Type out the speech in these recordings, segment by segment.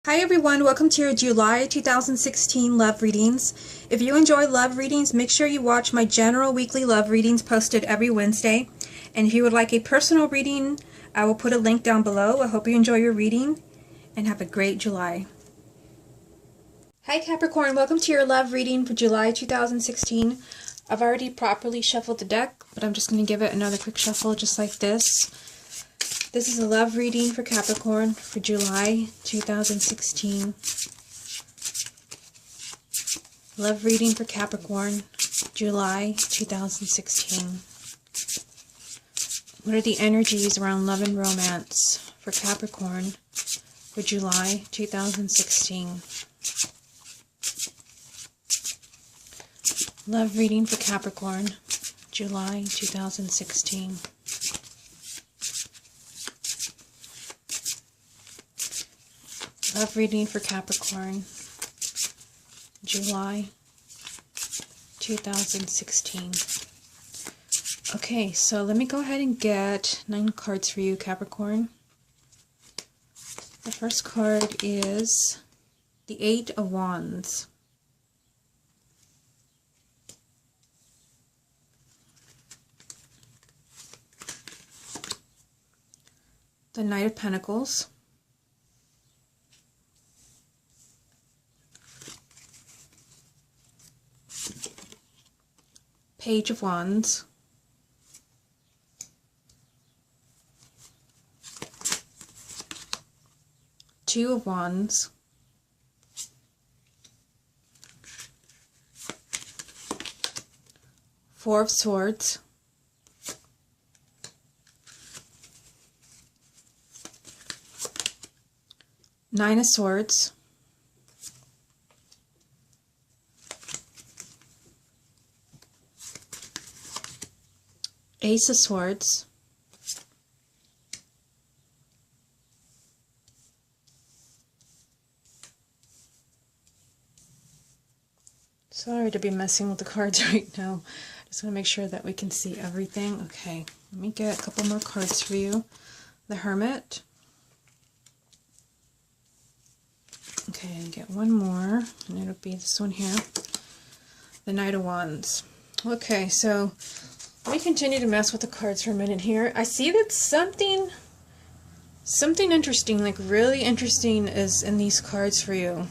Hi everyone, welcome to your July 2016 love readings. If you enjoy love readings, make sure you watch my general weekly love readings posted every Wednesday. And if you would like a personal reading, I will put a link down below. I hope you enjoy your reading and have a great July. Hi Capricorn, welcome to your love reading for July 2016. I've already properly shuffled the deck, but I'm just going to give it another quick shuffle just like this. This is a love reading for Capricorn for July 2016. Love reading for Capricorn, July 2016. What are the energies around love and romance for Capricorn for July 2016? Love reading for Capricorn, July 2016. Love reading for Capricorn, July 2016. Okay, so let me go ahead and get 9 cards for you, Capricorn. The first card is the 8 of Wands. The Knight of Pentacles. Page of Wands. Two of Wands. Four of Swords. Nine of Swords. Ace of Swords. Sorry to be messing with the cards right now. Just want to make sure that we can see everything. Okay, let me get a couple more cards for you. The Hermit. Okay, and get one more, and it'll be this one here. The Knight of Wands. Okay, so let me continue to mess with the cards for a minute here. I see that something interesting, like really interesting, is in these cards for you.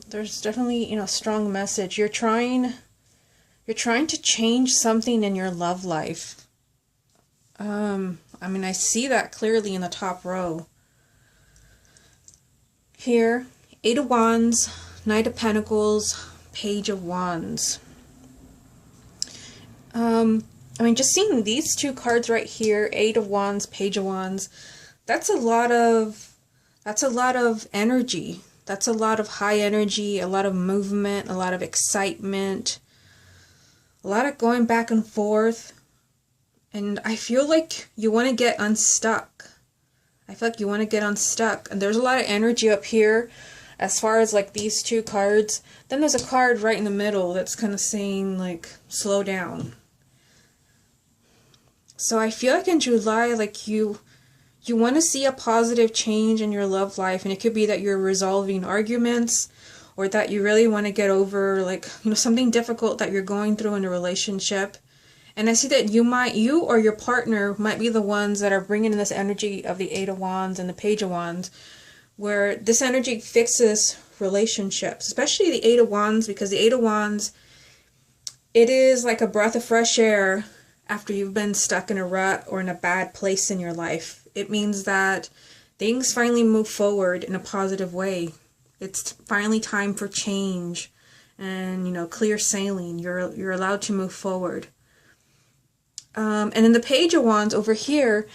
There's definitely, a strong message. You're trying to change something in your love life. I mean, I see that clearly in the top row. Here, 8 of Wands, Knight of Pentacles, Page of Wands. I mean, just seeing these two cards right here, 8 of Wands, Page of Wands, that's a lot of energy. That's a lot of high energy, a lot of movement, a lot of excitement, a lot of going back and forth. And I feel like you want to get unstuck. I feel like you want to get unstuck. And there's a lot of energy up here as far as like these two cards. Then there's a card right in the middle that's kind of saying like, slow down. So I feel like in July, like you want to see a positive change in your love life, and it could be that you're resolving arguments, or that you really want to get over like, something difficult that you're going through in a relationship. And I see that you or your partner might be the ones that are bringing in this energy of the 8 of Wands and the Page of Wands, where this energy fixes relationships, especially the 8 of Wands, because the 8 of Wands, it is like a breath of fresh air after you've been stuck in a rut or in a bad place in your life. It means that things finally move forward in a positive way. It's finally time for change and, clear sailing. You're allowed to move forward. And in the Page of Wands over here,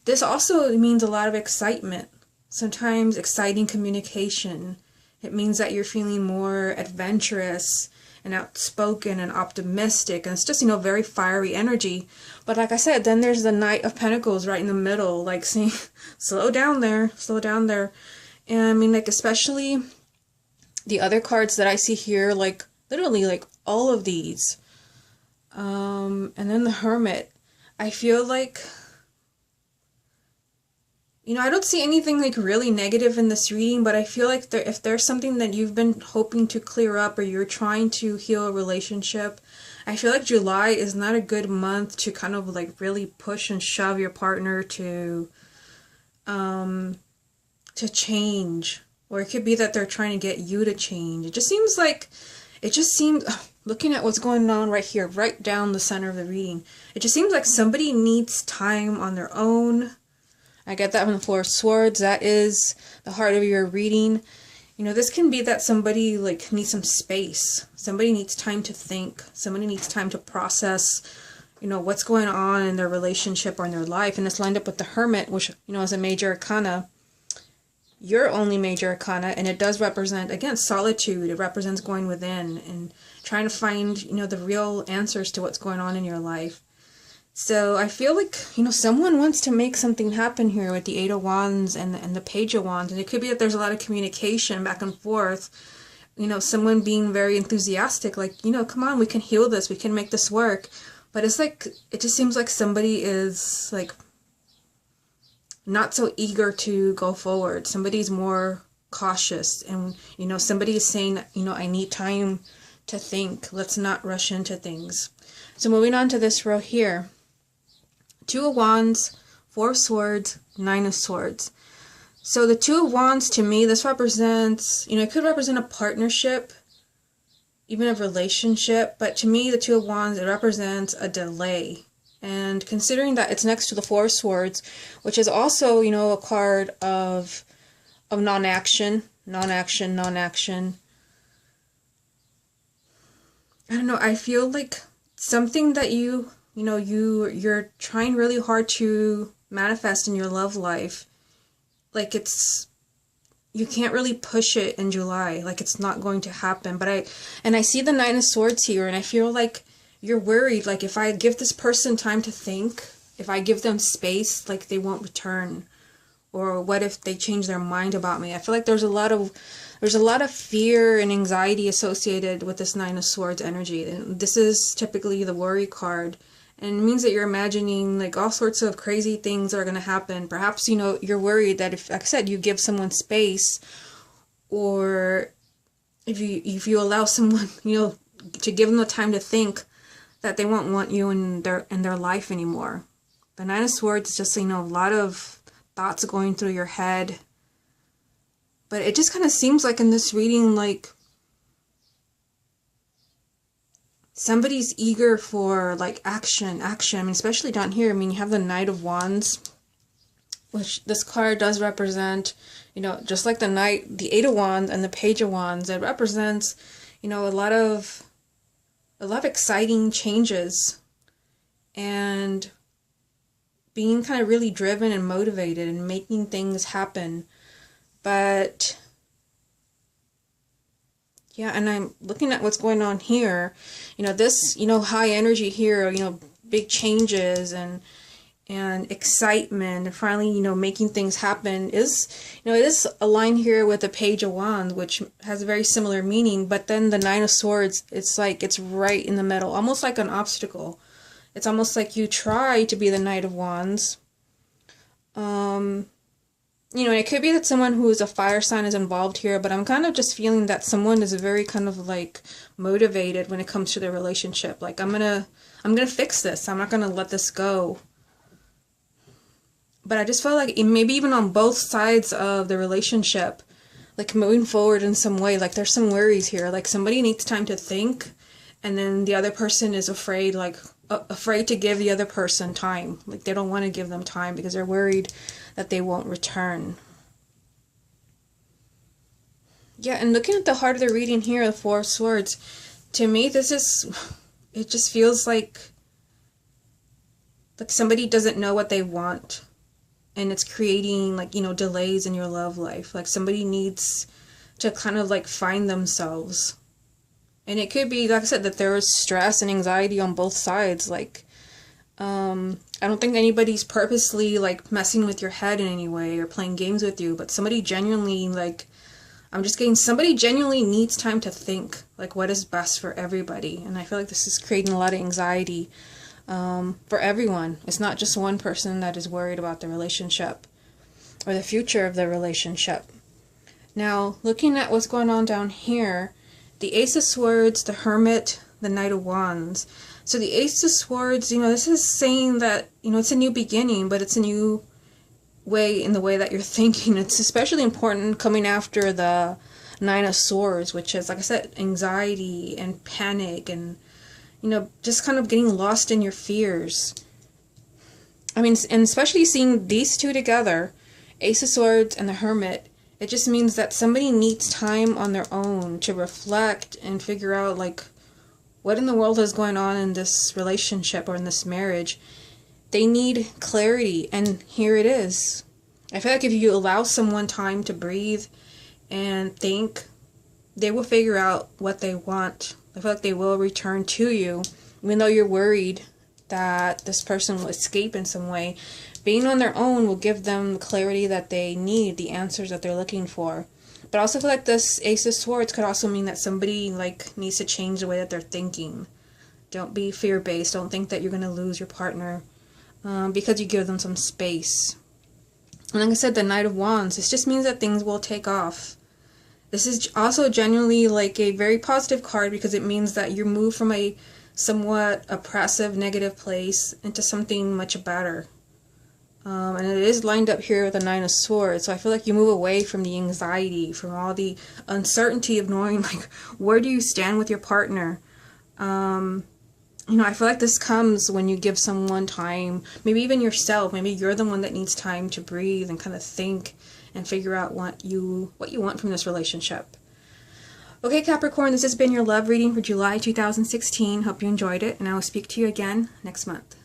this also means a lot of excitement. Sometimes exciting communication. It means that you're feeling more adventurous and outspoken and optimistic, and it's just, very fiery energy. But like I said, then there's the Knight of Pentacles right in the middle, like saying, slow down there. And I mean, like, especially the other cards that I see here, like literally like all of these. And then the Hermit. I feel like, I don't see anything like really negative in this reading, but I feel like if there's something that you've been hoping to clear up or you're trying to heal a relationship, I feel like July is not a good month to kind of like really push and shove your partner to change. Or it could be that they're trying to get you to change. It just seems, looking at what's going on right here, right down the center of the reading, it just seems like somebody needs time on their own. I get that from the Four of Swords. That is the heart of your reading. This can be that somebody like needs some space. Somebody needs time to think. Somebody needs time to process, what's going on in their relationship or in their life. And it's lined up with the Hermit, which, is a major arcana. Your only major arcana, and it does represent, again, solitude. It represents going within and trying to find, the real answers to what's going on in your life. So I feel like, someone wants to make something happen here with the Eight of Wands and the Page of Wands. And it could be that there's a lot of communication back and forth. Someone being very enthusiastic, like, come on, we can heal this, we can make this work. But it's like, it just seems like somebody is, like, not so eager to go forward. Somebody's more cautious. And, somebody is saying, I need time to think. Let's not rush into things. So moving on to this row here. Two of Wands, Four of Swords, Nine of Swords. So the Two of Wands, to me, this represents, it could represent a partnership, even a relationship. But to me, the Two of Wands, it represents a delay. And considering that it's next to the Four of Swords, which is also, a card of non-action. I don't know, I feel like something that you're trying really hard to manifest in your love life, like you can't really push it in July, like it's not going to happen. But I see the Nine of Swords here, and I feel like you're worried, like if I give this person time to think, if I give them space, like they won't return. Or what if they change their mind about me? I feel like there's a lot of fear and anxiety associated with this Nine of Swords energy. And this is typically the worry card. And it means that you're imagining like all sorts of crazy things are going to happen. Perhaps, you're worried that if, like I said, you give someone space, or if you allow someone, to give them the time to think, that they won't want you in their life anymore. The Nine of Swords is just, a lot of thoughts going through your head. But it just kind of seems like in this reading, like somebody's eager for like action. I mean, especially down here. I mean, you have the Knight of Wands, which this card does represent, just like the Knight, the Eight of Wands and the Page of Wands. It represents, a lot of exciting changes and being kind of really driven and motivated and making things happen. But yeah, and I'm looking at what's going on here. This, high energy here, big changes and excitement and finally, making things happen is, it is aligned here with the Page of Wands, which has a very similar meaning. But then the Nine of Swords, it's like it's right in the middle, almost like an obstacle. It's almost like you try to be the Knight of Wands. And it could be that someone who is a fire sign is involved here, but I'm kind of just feeling that someone is very kind of like motivated when it comes to their relationship. Like, I'm gonna fix this. I'm not gonna let this go. But I just felt like maybe even on both sides of the relationship, like moving forward in some way, like there's some worries here. Like somebody needs time to think, and then the other person is afraid, afraid to give the other person time. Like they don't want to give them time because they're worried that they won't return. Yeah, and looking at the heart of the reading here, the Four of Swords, to me, it just feels like somebody doesn't know what they want. And it's creating, delays in your love life. Like, somebody needs to kind of, find themselves. And it could be, like I said, that there is stress and anxiety on both sides. I don't think anybody's purposely, messing with your head in any way or playing games with you. But somebody genuinely, somebody genuinely needs time to think, what is best for everybody. And I feel like this is creating a lot of anxiety for everyone. It's not just one person that is worried about the relationship. or the future of the relationship. Now, looking at what's going on down here, the Ace of Swords, the Hermit, the Knight of Wands. So the Ace of Swords, this is saying that, it's a new beginning, but it's a new way in the way that you're thinking. It's especially important coming after the Nine of Swords, which is, like I said, anxiety and panic and, just kind of getting lost in your fears. I mean, and especially seeing these two together, Ace of Swords and the Hermit, it just means that somebody needs time on their own to reflect and figure out, like, what in the world is going on in this relationship or in this marriage. They need clarity, and here it is. I feel like if you allow someone time to breathe and think, they will figure out what they want. I feel like they will return to you, even though you're worried that this person will escape in some way. Being on their own will give them the clarity that they need, the answers that they're looking for. But I also feel like this Ace of Swords could also mean that somebody needs to change the way that they're thinking. Don't be fear-based. Don't think that you're going to lose your partner because you give them some space. And like I said, the Knight of Wands, this just means that things will take off. This is also genuinely a very positive card because it means that you move from a somewhat oppressive, negative place into something much better. And it is lined up here with the Nine of Swords, so I feel like you move away from the anxiety, from all the uncertainty of knowing, where do you stand with your partner. I feel like this comes when you give someone time, maybe even yourself. Maybe you're the one that needs time to breathe and kind of think and figure out what you want from this relationship. Okay, Capricorn, this has been your love reading for July 2016. Hope you enjoyed it, and I will speak to you again next month.